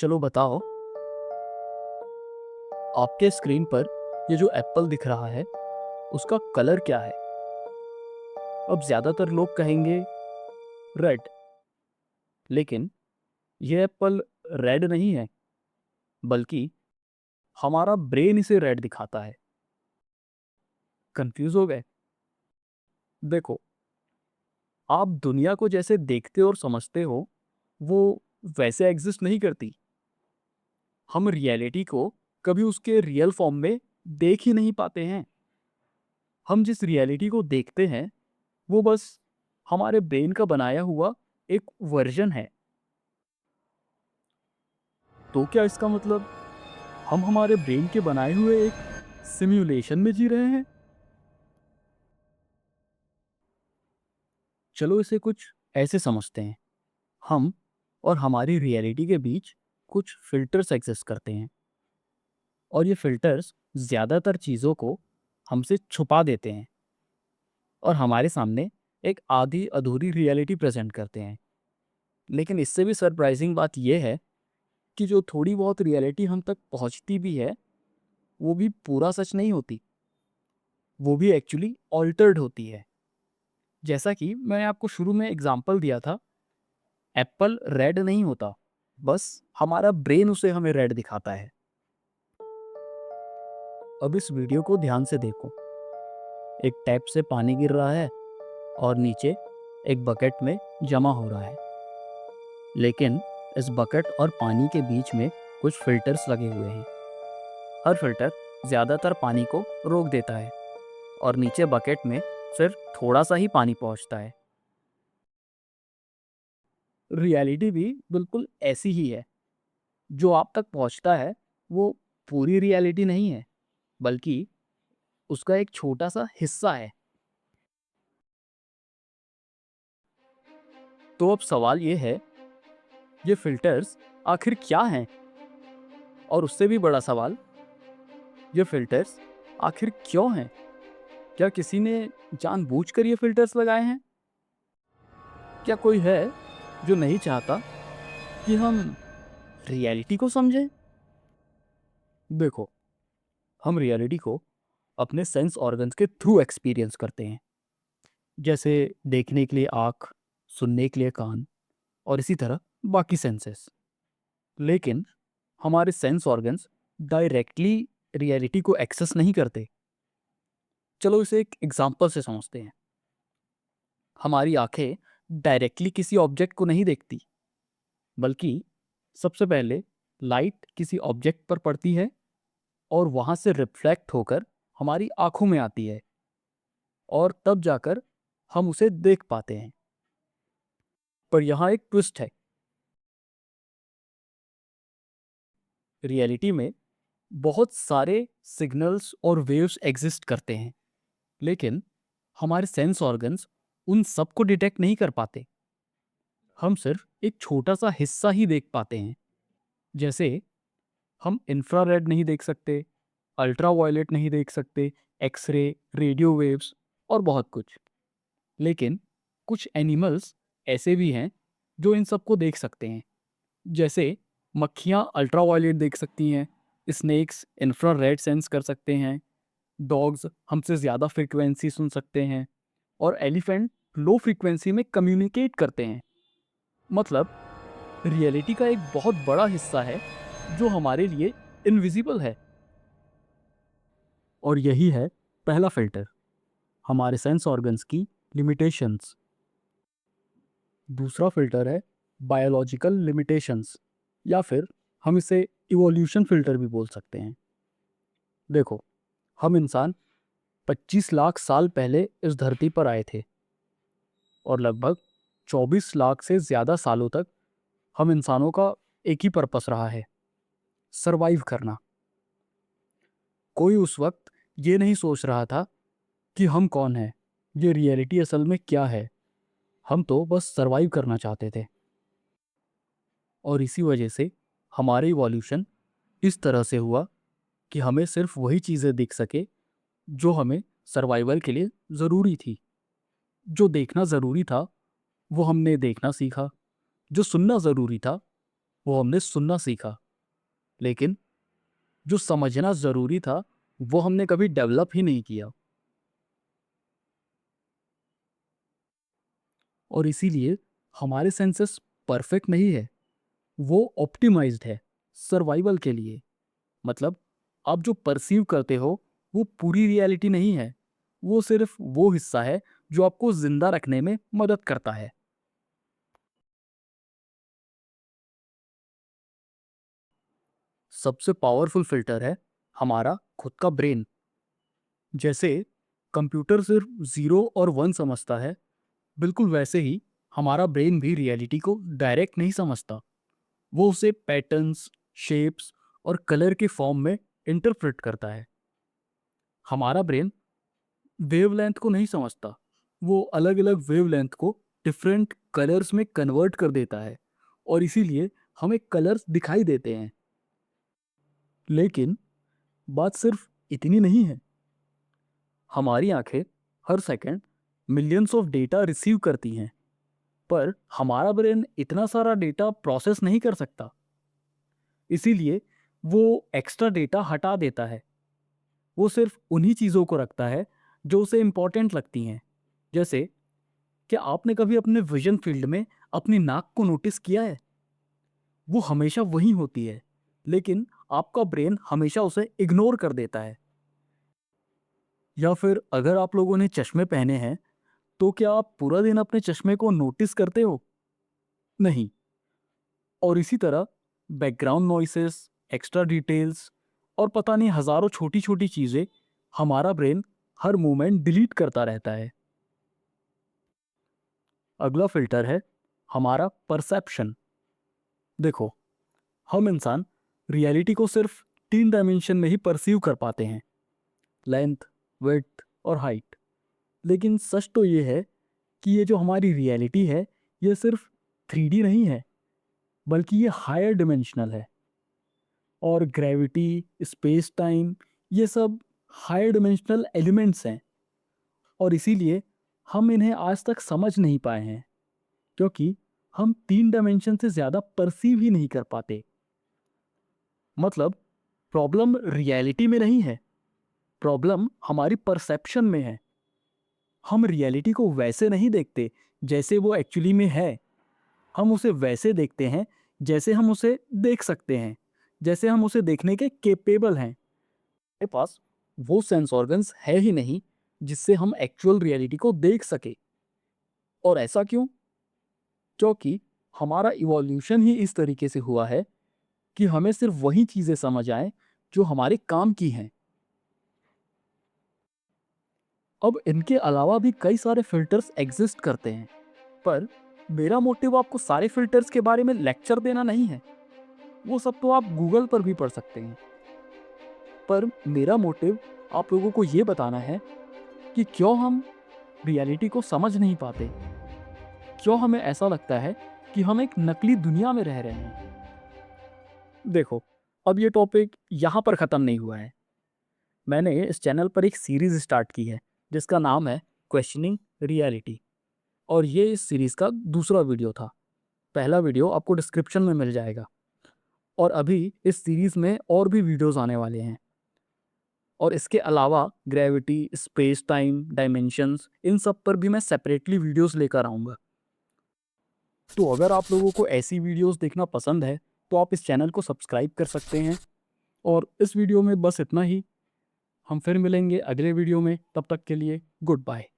चलो बताओ, आपके स्क्रीन पर ये जो एप्पल दिख रहा है उसका कलर क्या है? अब ज्यादातर लोग कहेंगे रेड, लेकिन ये एप्पल रेड नहीं है, बल्कि हमारा ब्रेन इसे रेड दिखाता है। कंफ्यूज हो गए? देखो, आप दुनिया को जैसे देखते और समझते हो वो वैसे एग्जिस्ट नहीं करती। हम रियलिटी को कभी उसके रियल फॉर्म में देख ही नहीं पाते हैं। हम जिस रियलिटी को देखते हैं वो बस हमारे ब्रेन का बनाया हुआ एक वर्जन है। तो क्या इसका मतलब हम हमारे ब्रेन के बनाए हुए एक सिम्युलेशन में जी रहे हैं? चलो इसे कुछ ऐसे समझते हैं। हम और हमारी रियलिटी के बीच कुछ फिल्टर्स एग्जिस्ट करते हैं, और ये फिल्टर्स ज़्यादातर चीज़ों को हमसे छुपा देते हैं और हमारे सामने एक आधी अधूरी रियलिटी प्रेजेंट करते हैं। लेकिन इससे भी सरप्राइजिंग बात यह है कि जो थोड़ी बहुत रियलिटी हम तक पहुंचती भी है, वो भी पूरा सच नहीं होती। वो भी एक्चुअली ऑल्टर्ड होती है। जैसा कि मैंने आपको शुरू में एग्जांपल दिया था, एप्पल रेड नहीं होता, बस हमारा ब्रेन उसे हमें रेड दिखाता है। अब इस वीडियो को ध्यान से देखो। एक टैप से पानी गिर रहा है और नीचे एक बकेट में जमा हो रहा है। लेकिन इस बकेट और पानी के बीच में कुछ फिल्टर्स लगे हुए हैं। हर फिल्टर ज़्यादातर पानी को रोक देता है और नीचे बकेट में सिर्फ थोड़ा सा ही पानी पहुंचता है। रियलिटी भी बिल्कुल ऐसी ही है। जो आप तक पहुंचता है वो पूरी रियलिटी नहीं है, बल्कि उसका एक छोटा सा हिस्सा है। तो अब सवाल ये है, ये फिल्टर्स आखिर क्या हैं? और उससे भी बड़ा सवाल, ये फिल्टर्स आखिर क्यों हैं? क्या किसी ने जानबूझकर ये फिल्टर्स लगाए हैं? क्या कोई है जो नहीं चाहता कि हम रियलिटी को समझें? देखो, हम रियलिटी को अपने सेंस ऑर्गन्स के थ्रू एक्सपीरियंस करते हैं, जैसे देखने के लिए आँख, सुनने के लिए कान और इसी तरह बाकी सेंसेस। लेकिन हमारे सेंस ऑर्गन्स डायरेक्टली रियलिटी को एक्सेस नहीं करते। चलो इसे एक एग्जांपल से समझते हैं। हमारी आंखें डायरेक्टली किसी ऑब्जेक्ट को नहीं देखती, बल्कि सबसे पहले लाइट किसी ऑब्जेक्ट पर पड़ती है और वहां से रिफ्लेक्ट होकर हमारी आंखों में आती है, और तब जाकर हम उसे देख पाते हैं। पर यहाँ एक ट्विस्ट है। रियलिटी में बहुत सारे सिग्नल्स और वेव्स एग्जिस्ट करते हैं, लेकिन हमारे सेंस ऑर्गन्स उन सबको डिटेक्ट नहीं कर पाते। हम सिर्फ एक छोटा सा हिस्सा ही देख पाते हैं। जैसे हम इंफ्रारेड नहीं देख सकते, अल्ट्रा वायलेट नहीं देख सकते, एक्सरे, रेडियो वेव्स और बहुत कुछ। लेकिन कुछ एनिमल्स ऐसे भी हैं जो इन सबको देख सकते हैं। जैसे मक्खियाँ अल्ट्रा वायलेट देख सकती हैं, स्नेक्स इंफ्रारेड सेंस कर सकते हैं, डॉग्स हमसे ज़्यादा फ्रीक्वेंसी सुन सकते हैं, और एलिफेंट लो फ्रीक्वेंसी में कम्युनिकेट करते हैं। मतलब रियलिटी का एक बहुत बड़ा हिस्सा है जो हमारे लिए इनविजिबल है। और यही है पहला फिल्टर, हमारे सेंस ऑर्गन्स की लिमिटेशंस। दूसरा फिल्टर है बायोलॉजिकल लिमिटेशंस, या फिर हम इसे इवोल्यूशन फिल्टर भी बोल सकते हैं। देखो, हम इंसान 25 लाख साल पहले इस धरती पर आए थे, और लगभग 24 लाख से ज़्यादा सालों तक हम इंसानों का एक ही पर्पस रहा है, सरवाइव करना। कोई उस वक्त ये नहीं सोच रहा था कि हम कौन हैं, ये रियलिटी असल में क्या है। हम तो बस सरवाइव करना चाहते थे। और इसी वजह से हमारे इवोल्यूशन इस तरह से हुआ कि हमें सिर्फ वही चीज़ें दिख सके जो हमें सर्वाइवल के लिए ज़रूरी थी। जो देखना ज़रूरी था वो हमने देखना सीखा, जो सुनना ज़रूरी था वो हमने सुनना सीखा, लेकिन जो समझना ज़रूरी था, वो हमने कभी डेवलप ही नहीं किया। और इसीलिए हमारे सेंसेस परफेक्ट नहीं है, वो ऑप्टिमाइज्ड है सर्वाइवल के लिए। मतलब आप जो परसीव करते हो, वो पूरी रियलिटी नहीं है, वो सिर्फ वो हिस्सा है जो आपको ज़िंदा रखने में मदद करता है। सबसे पावरफुल फ़िल्टर है हमारा खुद का ब्रेन। जैसे कंप्यूटर सिर्फ 0 और 1 समझता है, बिल्कुल वैसे ही हमारा ब्रेन भी रियलिटी को डायरेक्ट नहीं समझता। वो उसे पैटर्न्स, शेप्स और कलर के फॉर्म में इंटरप्रेट करता है। हमारा ब्रेन वेवलेंथ को नहीं समझता, वो अलग अलग वेवलेंथ को डिफरेंट कलर्स में कन्वर्ट कर देता है, और इसीलिए हमें कलर्स दिखाई देते हैं। लेकिन बात सिर्फ इतनी नहीं है। हमारी आंखें हर second millions of data receive करती हैं, पर हमारा ब्रेन इतना सारा डेटा प्रोसेस नहीं कर सकता। इसीलिए वो एक्स्ट्रा डेटा हटा देता है। वो सिर्फ उन्हीं चीज़ों को रखता है जो उसे इम्पोर्टेंट लगती हैं। जैसे, क्या आपने कभी अपने विजन फील्ड में अपनी नाक को नोटिस किया है? वो हमेशा वहीं होती है, लेकिन आपका ब्रेन हमेशा उसे इग्नोर कर देता है। या फिर अगर आप लोगों ने चश्मे पहने हैं, तो क्या आप पूरा दिन अपने चश्मे को नोटिस करते हो? नहीं। और इसी तरह बैकग्राउंड नॉइसेस, एक्स्ट्रा डिटेल्स और पता नहीं हज़ारों छोटी-छोटी चीज़ें हमारा ब्रेन हर मोमेंट डिलीट करता रहता है। अगला फ़िल्टर है हमारा परसेप्शन। देखो, हम इंसान रियलिटी को सिर्फ 3 डायमेंशन में ही परसीव कर पाते हैं, लेंथ, विड्थ और हाइट। लेकिन सच तो ये है कि ये जो हमारी रियलिटी है, ये सिर्फ 3D नहीं है, बल्कि ये हायर डिमेंशनल है। और ग्रेविटी, स्पेस टाइम, ये सब हायर डिमेंशनल एलिमेंट्स हैं, और इसीलिए हम इन्हें आज तक समझ नहीं पाए हैं, क्योंकि हम 3 डायमेंशन से ज़्यादा परसीव ही नहीं कर पाते। मतलब प्रॉब्लम रियलिटी में नहीं है, प्रॉब्लम हमारी परसेप्शन में है। हम रियलिटी को वैसे नहीं देखते जैसे वो एक्चुअली में है, हम उसे वैसे देखते हैं जैसे हम उसे देख सकते हैं, जैसे हम उसे देखने के केपेबल हैं। हमारे पास वो सेंस ऑर्गन्स है ही नहीं जिससे हम एक्चुअल रियलिटी को देख सके। और ऐसा क्यों? क्योंकि हमारा इवोल्यूशन ही इस तरीके से हुआ है कि हमें सिर्फ वही चीज़ें समझ आए जो हमारे काम की हैं। अब इनके अलावा भी कई सारे फिल्टर्स एग्जिस्ट करते हैं, पर मेरा मोटिव आपको सारे फिल्टर्स के बारे में लेक्चर देना नहीं है। वो सब तो आप गूगल पर भी पढ़ सकते हैं। पर मेरा मोटिव आप लोगों को ये बताना है कि क्यों हम रियलिटी को समझ नहीं पाते, क्यों हमें ऐसा लगता है कि हम एक नकली दुनिया में रह रहे हैं। देखो, अब ये टॉपिक यहाँ पर ख़त्म नहीं हुआ है। मैंने इस चैनल पर एक सीरीज़ स्टार्ट की है जिसका नाम है क्वेश्चनिंग रियलिटी, और ये इस सीरीज़ का दूसरा वीडियो था। पहला वीडियो आपको डिस्क्रिप्शन में मिल जाएगा, और अभी इस सीरीज़ में और भी वीडियोज़ आने वाले हैं। और इसके अलावा ग्रेविटी, स्पेस टाइम, डायमेंशंस, इन सब पर भी मैं सेपरेटली वीडियोज़ लेकर आऊँगा। तो अगर आप लोगों को ऐसी वीडियोज़ देखना पसंद है, तो आप इस चैनल को सब्सक्राइब कर सकते हैं। और इस वीडियो में बस इतना ही। हम फिर मिलेंगे अगले वीडियो में, तब तक के लिए गुड बाय।